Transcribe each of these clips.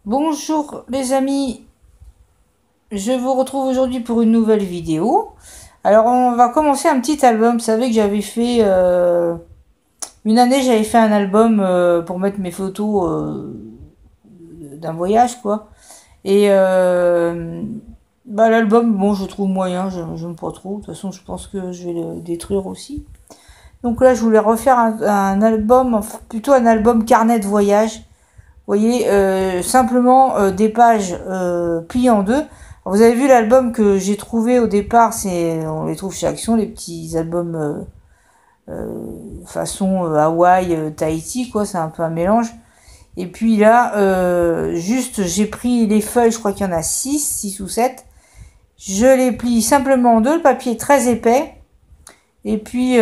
Bonjour les amis, je vous retrouve aujourd'hui pour une nouvelle vidéo. Alors on va commencer un petit album. Vous savez que j'avais fait une année, j'avais fait un album pour mettre mes photos d'un voyage quoi. Et l'album, bon, je trouve moyen, j'aime pas trop. De toute façon, je pense que je vais le détruire aussi. Donc là, je voulais refaire un album, enfin, plutôt un album carnet de voyage. Vous voyez, simplement des pages pliées en deux. Alors, vous avez vu l'album que j'ai trouvé au départ, on les trouve chez Action, les petits albums façon Hawaï, Tahiti, quoi, c'est un peu un mélange. Et puis là, juste, j'ai pris les feuilles, je crois qu'il y en a 6 ou 7. Je les plie simplement en deux, le papier est très épais. Et puis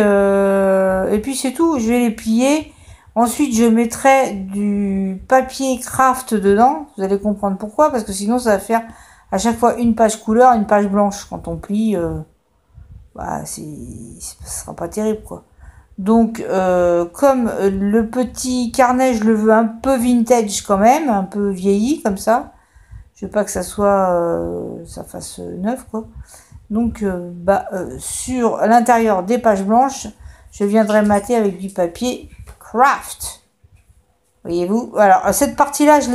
c'est tout, je vais les plier. Ensuite, je mettrai du papier craft dedans. Vous allez comprendre pourquoi, parce que sinon, ça va faire à chaque fois une page couleur, une page blanche. Quand on plie, ce sera pas terrible, quoi. Donc, comme le petit carnet, je le veux un peu vintage quand même, un peu vieilli, comme ça. Je veux pas que ça soit, ça fasse neuf, quoi. Donc, sur l'intérieur des pages blanches, je viendrai mater avec du papier craft. Voyez-vous. Alors, cette partie-là, je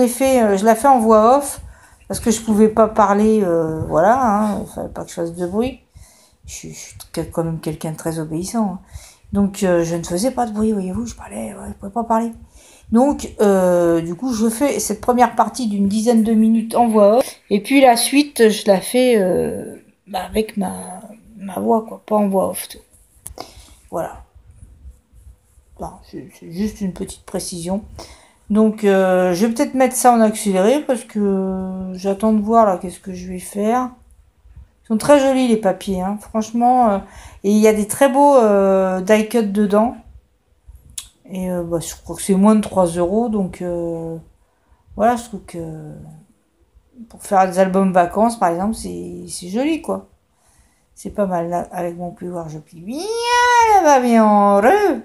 la fais en voix off, parce que je pouvais pas parler, voilà, hein, il fallait pas que je fasse de bruit. Je suis quand même quelqu'un de très obéissant. Hein. Donc, je ne faisais pas de bruit, voyez-vous, je parlais, je pouvais pas parler. Donc, du coup, je fais cette première partie d'une dizaine de minutes en voix off, et puis la suite, je la fais avec ma voix, quoi, pas en voix off. Tout. Voilà. Enfin, c'est juste une petite précision. Donc, je vais peut-être mettre ça en accéléré, parce que j'attends de voir, là, qu'est-ce que je vais faire. Ils sont très jolis, les papiers, hein, franchement. Et il y a des très beaux die cut dedans. Et je crois que c'est moins de 3 €. Donc voilà, je trouve que pour faire des albums vacances, par exemple, c'est joli, quoi. C'est pas mal. Là, avec mon plioir, je plie bien, là, bien heureux.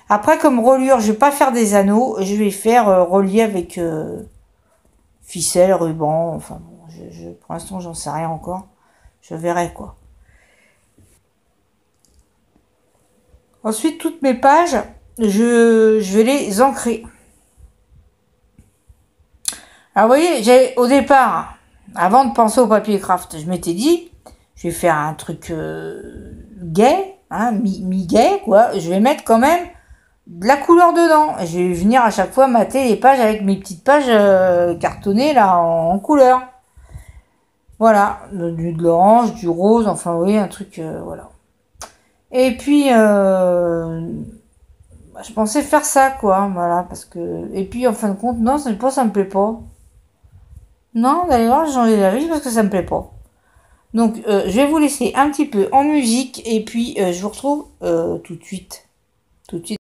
Après, comme reliure, je vais pas faire des anneaux. Je vais faire relier avec ficelle, ruban. Enfin, bon, pour l'instant, j'en sais rien encore. Je verrai, quoi. Ensuite, toutes mes pages, je vais les ancrer. Alors, vous voyez, au départ, avant de penser au papier craft, je m'étais dit, je vais faire un truc gai, hein, mi-gai, quoi. Je vais mettre quand même de la couleur dedans. Je vais venir à chaque fois mater les pages avec mes petites pages cartonnées, là, en couleur. Voilà, de l'orange, du rose, enfin, vous voyez, un truc, voilà. Et puis, je pensais faire ça, quoi, voilà, parce que... Et puis, en fin de compte, non, ça me plaît pas. Non, vous allez voir, j'ai changé d'avis parce que ça me plaît pas. Donc, je vais vous laisser un petit peu en musique, et puis je vous retrouve tout de suite. Tout de suite.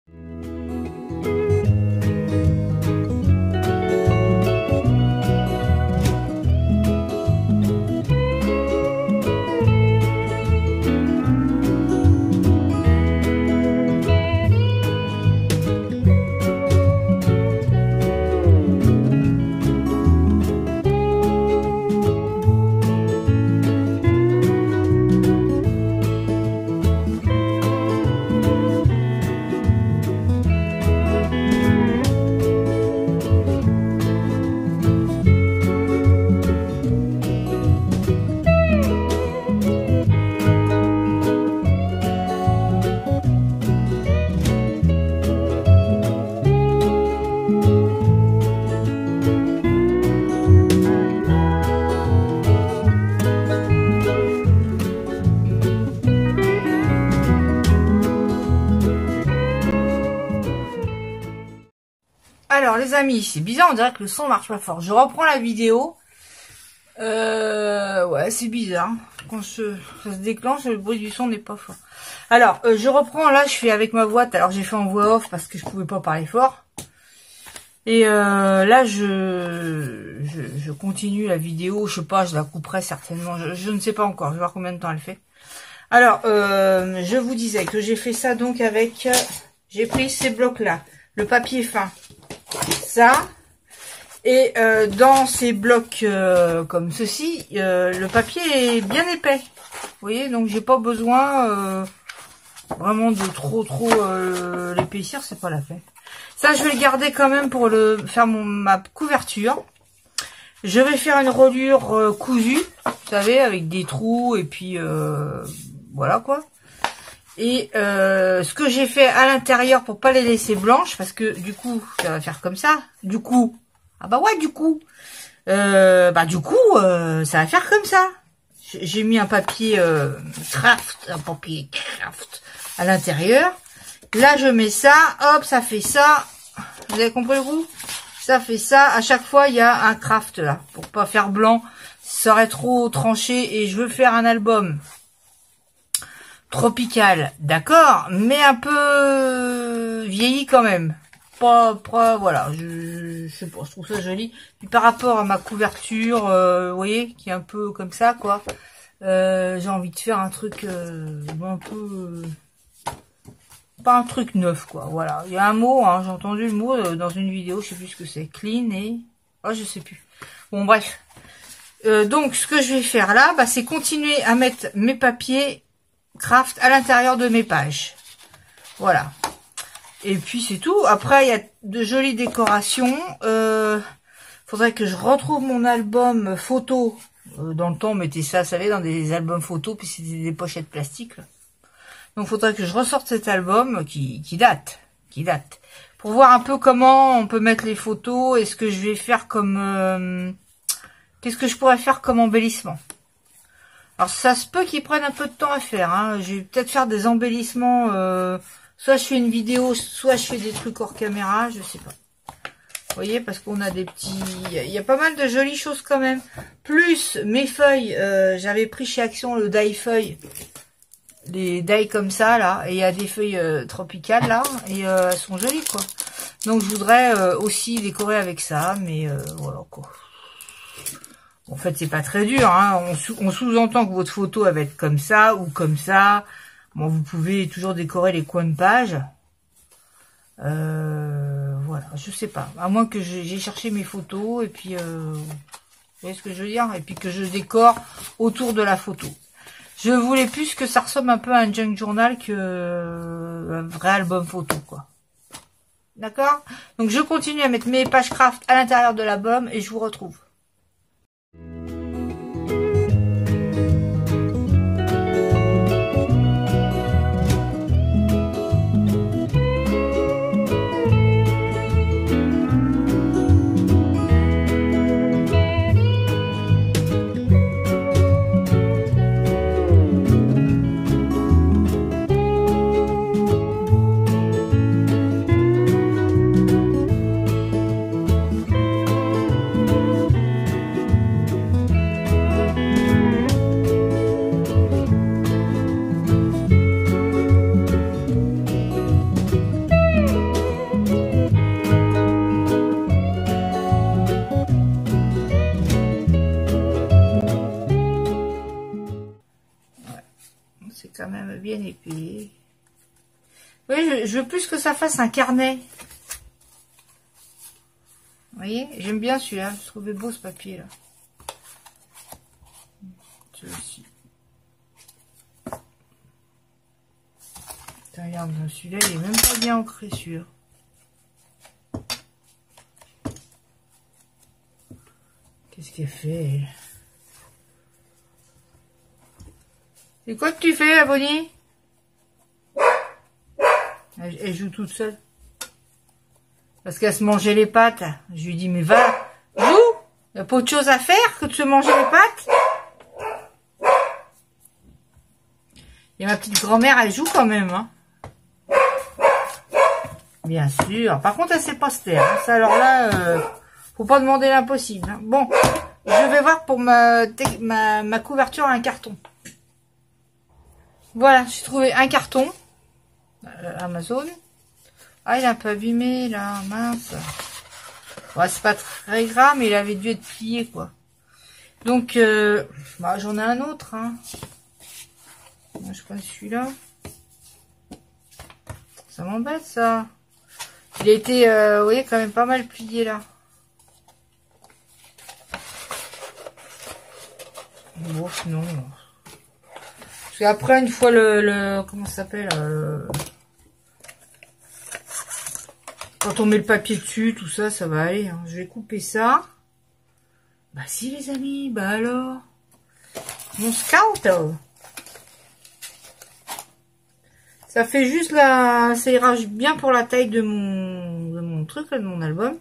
Alors les amis, c'est bizarre, on dirait que le son marche pas fort. Je reprends la vidéo. Ouais, c'est bizarre. Quand ça se déclenche, le bruit du son n'est pas fort. Alors, je reprends, là, je fais avec ma boîte. Alors, j'ai fait en voix off parce que je pouvais pas parler fort. Et là, je continue la vidéo. Je sais pas, je la couperai certainement. Je ne sais pas encore. Je vais voir combien de temps elle fait. Alors, je vous disais que j'ai fait ça donc avec... j'ai pris ces blocs-là. Le papier fin. Ça. Et dans ces blocs comme ceci, le papier est bien épais. Vous voyez, donc j'ai pas besoin vraiment de trop l'épaissir, c'est pas la peine. Ça, je vais le garder quand même pour faire ma couverture. Je vais faire une reliure cousue, vous savez, avec des trous et puis voilà quoi. Et ce que j'ai fait à l'intérieur pour pas les laisser blanches, parce que du coup, ça va faire comme ça. Du coup, ah bah ouais, du coup, ça va faire comme ça. J'ai mis un papier craft, à l'intérieur. Là, je mets ça, hop, ça fait ça. Vous avez compris le coup? Ça fait ça. À chaque fois, il y a un craft là, pour pas faire blanc. Ça aurait trop tranché et je veux faire un album tropical, d'accord, mais un peu vieilli quand même. Pas voilà, je sais pas, je trouve ça joli. Puis par rapport à ma couverture, vous voyez, qui est un peu comme ça, quoi. J'ai envie de faire un truc un peu... pas un truc neuf, quoi, voilà. Il y a un mot, hein, j'ai entendu le mot dans une vidéo, je sais plus ce que c'est. Clean et... oh, je sais plus. Bon, bref. Donc, ce que je vais faire là, bah, c'est continuer à mettre mes papiers craft à l'intérieur de mes pages. Voilà. Et puis c'est tout. Après, il y a de jolies décorations. Faudrait que je retrouve mon album photo. Dans le temps, on mettait ça, vous savez, dans des albums photos, puis c'était des pochettes plastiques. Là. Donc, faudrait que je ressorte cet album qui date. Pour voir un peu comment on peut mettre les photos et ce que je vais faire comme... qu'est-ce que je pourrais faire comme embellissement. Alors, ça se peut qu'ils prennent un peu de temps à faire. Hein. Je vais peut-être faire des embellissements. Soit je fais une vidéo, soit je fais des trucs hors caméra. Je sais pas. Vous voyez, parce qu'on a des petits... il y a pas mal de jolies choses quand même. Plus mes feuilles. J'avais pris chez Action le die feuille. Les die comme ça, là. Et il y a des feuilles tropicales, là. Et elles sont jolies, quoi. Donc, je voudrais aussi décorer avec ça. Mais voilà, quoi. En fait, c'est pas très dur, hein. On sous-entend que votre photo elle va être comme ça ou comme ça. Bon, vous pouvez toujours décorer les coins de page. Voilà, je sais pas. À moins que j'ai cherché mes photos et puis... vous voyez ce que je veux dire? Et puis que je décore autour de la photo. Je voulais plus que ça ressemble un peu à un junk journal que un vrai album photo, quoi. D'accord? Donc, je continue à mettre mes pages craft à l'intérieur de l'album et je vous retrouve. Quand même bien épais. Oui, je veux plus que ça fasse un carnet. Vous voyez, j'aime bien celui-là. Je trouvais beau ce papier là. Celui-ci. Regarde, celui-là, il est même pas bien ancré celui-là. Qu'est-ce qu'elle fait elle? C'est quoi que tu fais, la Bonnie? Elle joue toute seule. Parce qu'elle se mangeait les pattes. Je lui dis, mais va, joue! Il n'y a pas autre chose à faire que de se manger les pattes. Et ma petite grand-mère, elle joue quand même. Hein. Bien sûr. Par contre, elle sait pas se taire. Hein. Ça, alors là, faut pas demander l'impossible. Hein. Bon, je vais voir pour ma couverture à un carton. Voilà, j'ai trouvé un carton. Amazon. Ah, il est un peu abîmé, là. Mince. Ouais, c'est pas très grave, mais il avait dû être plié, quoi. Donc, bah, j'en ai un autre, hein. Moi, je prends celui-là. Ça m'embête, ça. Il a été, vous voyez, quand même pas mal plié, là. Bon, non. Parce qu'après, une fois le comment ça s'appelle quand on met le papier dessus, tout ça, ça va aller. Hein. Je vais couper ça. Bah si, les amis, bah alors. Mon scout. Ça fait juste la... Ça ira bien pour la taille de mon truc, là, de mon album.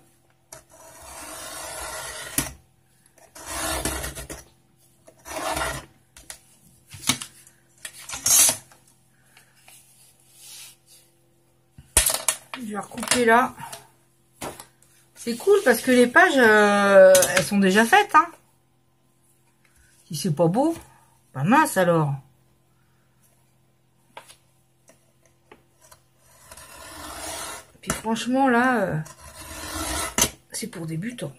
Je vais recouper là. C'est cool parce que les pages, elles sont déjà faites. Hein. Si c'est pas beau, pas mince alors. Puis franchement là, c'est pour débutants.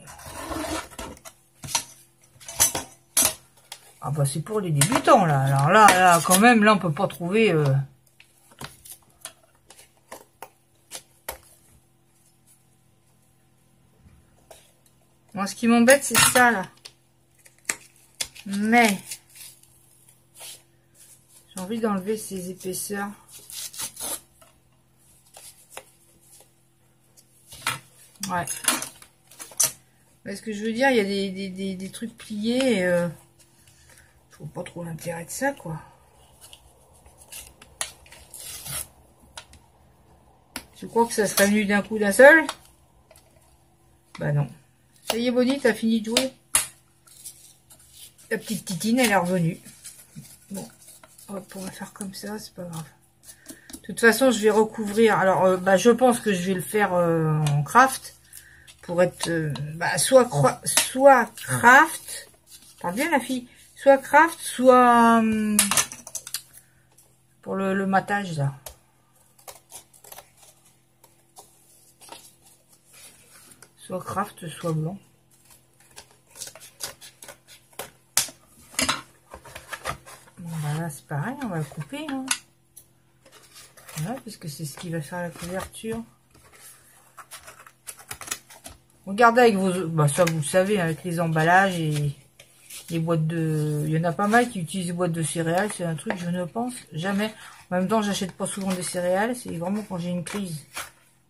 Ah bah c'est pour les débutants là. Alors là quand même, là on peut pas trouver... Moi, ce qui m'embête, c'est ça, là. Mais, j'ai envie d'enlever ces épaisseurs. Ouais. Mais ce que je veux dire, il y a des trucs pliés. Je vois pas trop l'intérêt de ça, quoi. Tu crois que ça serait venu d'un coup d'un seul? Bah non. Ça y est, Bonnie, t'as fini de jouer. La petite titine, elle est revenue. Bon, hop, on va faire comme ça, c'est pas grave. De toute façon, je vais recouvrir. Alors, bah, je pense que je vais le faire en craft. Pour être... bah, soit craft. Parle bien, la fille. Soit craft, soit... pour le matage, là. Soit craft, soit blanc. Bon, bah là, c'est pareil, on va le couper. Hein. Voilà, parce que c'est ce qui va faire la couverture. Regardez avec vos... Bah, ça, vous le savez, avec les emballages et les boîtes de... Il y en a pas mal qui utilisent les boîtes de céréales. C'est un truc, je ne pense jamais. En même temps, j'achète pas souvent des céréales. C'est vraiment quand j'ai une crise.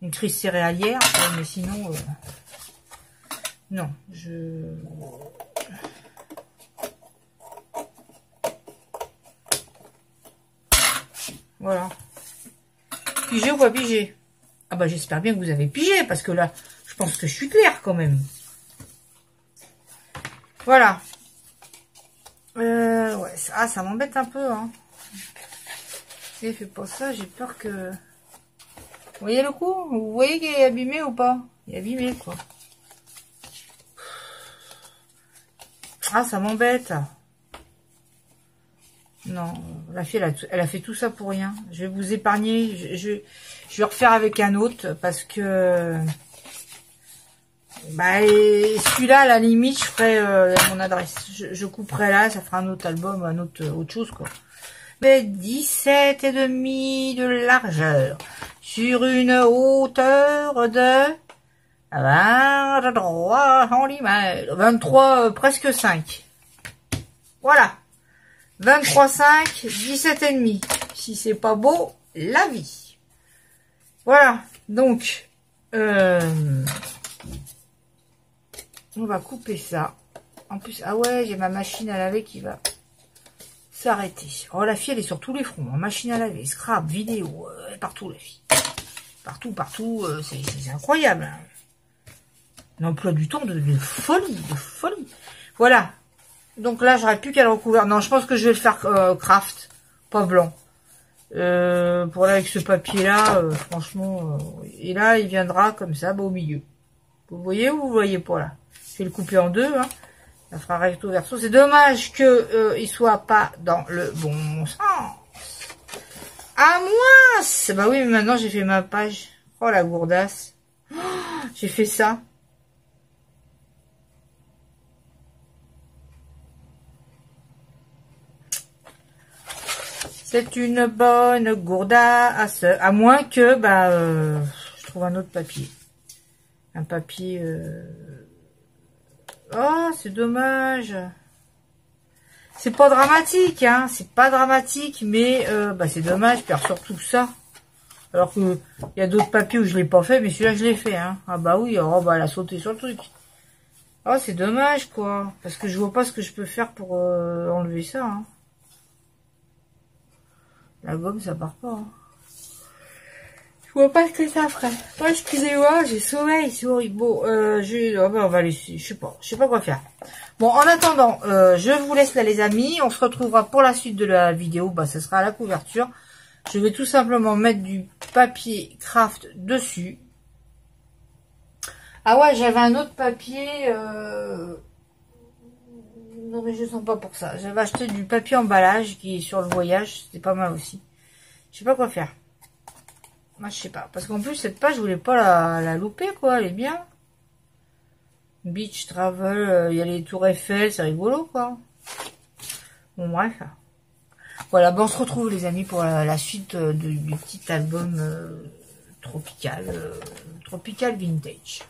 Une crise céréalière. Mais sinon... Non, Voilà. Pigé ou pas pigé? Ah bah j'espère bien que vous avez pigé, parce que là, je pense que je suis claire quand même. Voilà. Ouais, ça m'embête un peu, hein. Si fait pas ça, j'ai peur que... Vous voyez le coup? Vous voyez qu'il est abîmé ou pas? Il est abîmé, quoi. Ah, ça m'embête. Non, la fille, elle a fait tout ça pour rien. Je vais vous épargner. Je vais refaire avec un autre parce que... Bah, celui-là, à la limite, je ferai mon adresse. Je couperai là, ça fera un autre album, autre chose, quoi. Mais 17,5 de largeur sur une hauteur de 23 cm. 23, presque 5. Voilà. 23,5, 17,5. Si c'est pas beau, la vie. Voilà. Donc, on va couper ça. En plus, ah ouais, j'ai ma machine à laver qui va s'arrêter. Oh, la fille, elle est sur tous les fronts. Hein. Machine à laver, scrap, vidéo, partout, la fille. Partout, c'est incroyable. Hein. Un emploi du temps de folie, de folie. Voilà. Donc là, j'aurais plus qu'à le recouvrir. Non, je pense que je vais le faire craft, pas blanc. Pour là, avec ce papier-là, franchement... et là, il viendra comme ça, bah, au milieu. Vous voyez ou vous voyez pas, là? Je vais le couper en deux, hein. Ça fera recto verso. C'est dommage que il soit pas dans le bon sens. Ah, moi! Bah oui, mais maintenant, j'ai fait ma page. Oh, la gourdasse. Oh, j'ai fait ça. C'est une bonne gourdasse. À moins que, bah, je trouve un autre papier. Un papier... Oh, c'est dommage. C'est pas dramatique, hein. C'est pas dramatique, mais bah, c'est dommage. Je perds surtout ça. Alors que il y a d'autres papiers où je l'ai pas fait, mais celui-là je l'ai fait, hein. Ah bah oui, oh bah elle a sauté sur le truc. Oh c'est dommage quoi, parce que je vois pas ce que je peux faire pour enlever ça. Hein. La gomme ça part pas. Hein. Je vois pas ce que ça ferait. Oh, excusez-moi, j'ai sommeil, c'est horrible. Bon, oh, bah, on va laisser, je sais pas quoi faire. Bon, en attendant, je vous laisse là les amis. On se retrouvera pour la suite de la vidéo. Bah, ce sera à la couverture. Je vais tout simplement mettre du papier craft dessus. Ah ouais, j'avais un autre papier. Non mais je sens pas pour ça. J'avais acheté du papier emballage qui est sur le voyage. C'était pas mal aussi. Je sais pas quoi faire. Moi je sais pas. Parce qu'en plus cette page je voulais pas la louper quoi. Elle est bien. Beach Travel. Il y a les tours Eiffel. C'est rigolo quoi. Bon bref. Voilà, bon, on se retrouve les amis pour la suite du petit album tropical vintage.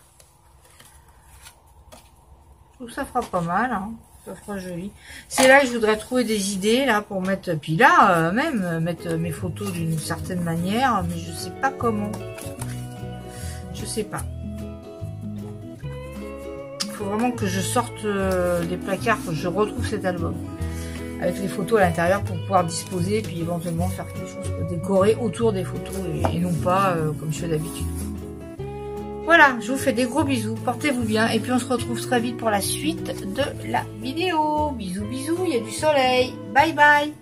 Je trouve que ça fera pas mal, hein. Ça fera joli. C'est là que je voudrais trouver des idées là pour mettre, puis là même mettre mes photos d'une certaine manière, mais je sais pas comment. Je sais pas. Il faut vraiment que je sorte des placards, que je retrouve cet album. Avec les photos à l'intérieur pour pouvoir disposer et puis éventuellement faire quelque chose pour décorer autour des photos et non pas comme je fais d'habitude. Voilà, je vous fais des gros bisous, portez-vous bien et puis on se retrouve très vite pour la suite de la vidéo. Bisous bisous, il y a du soleil, bye bye.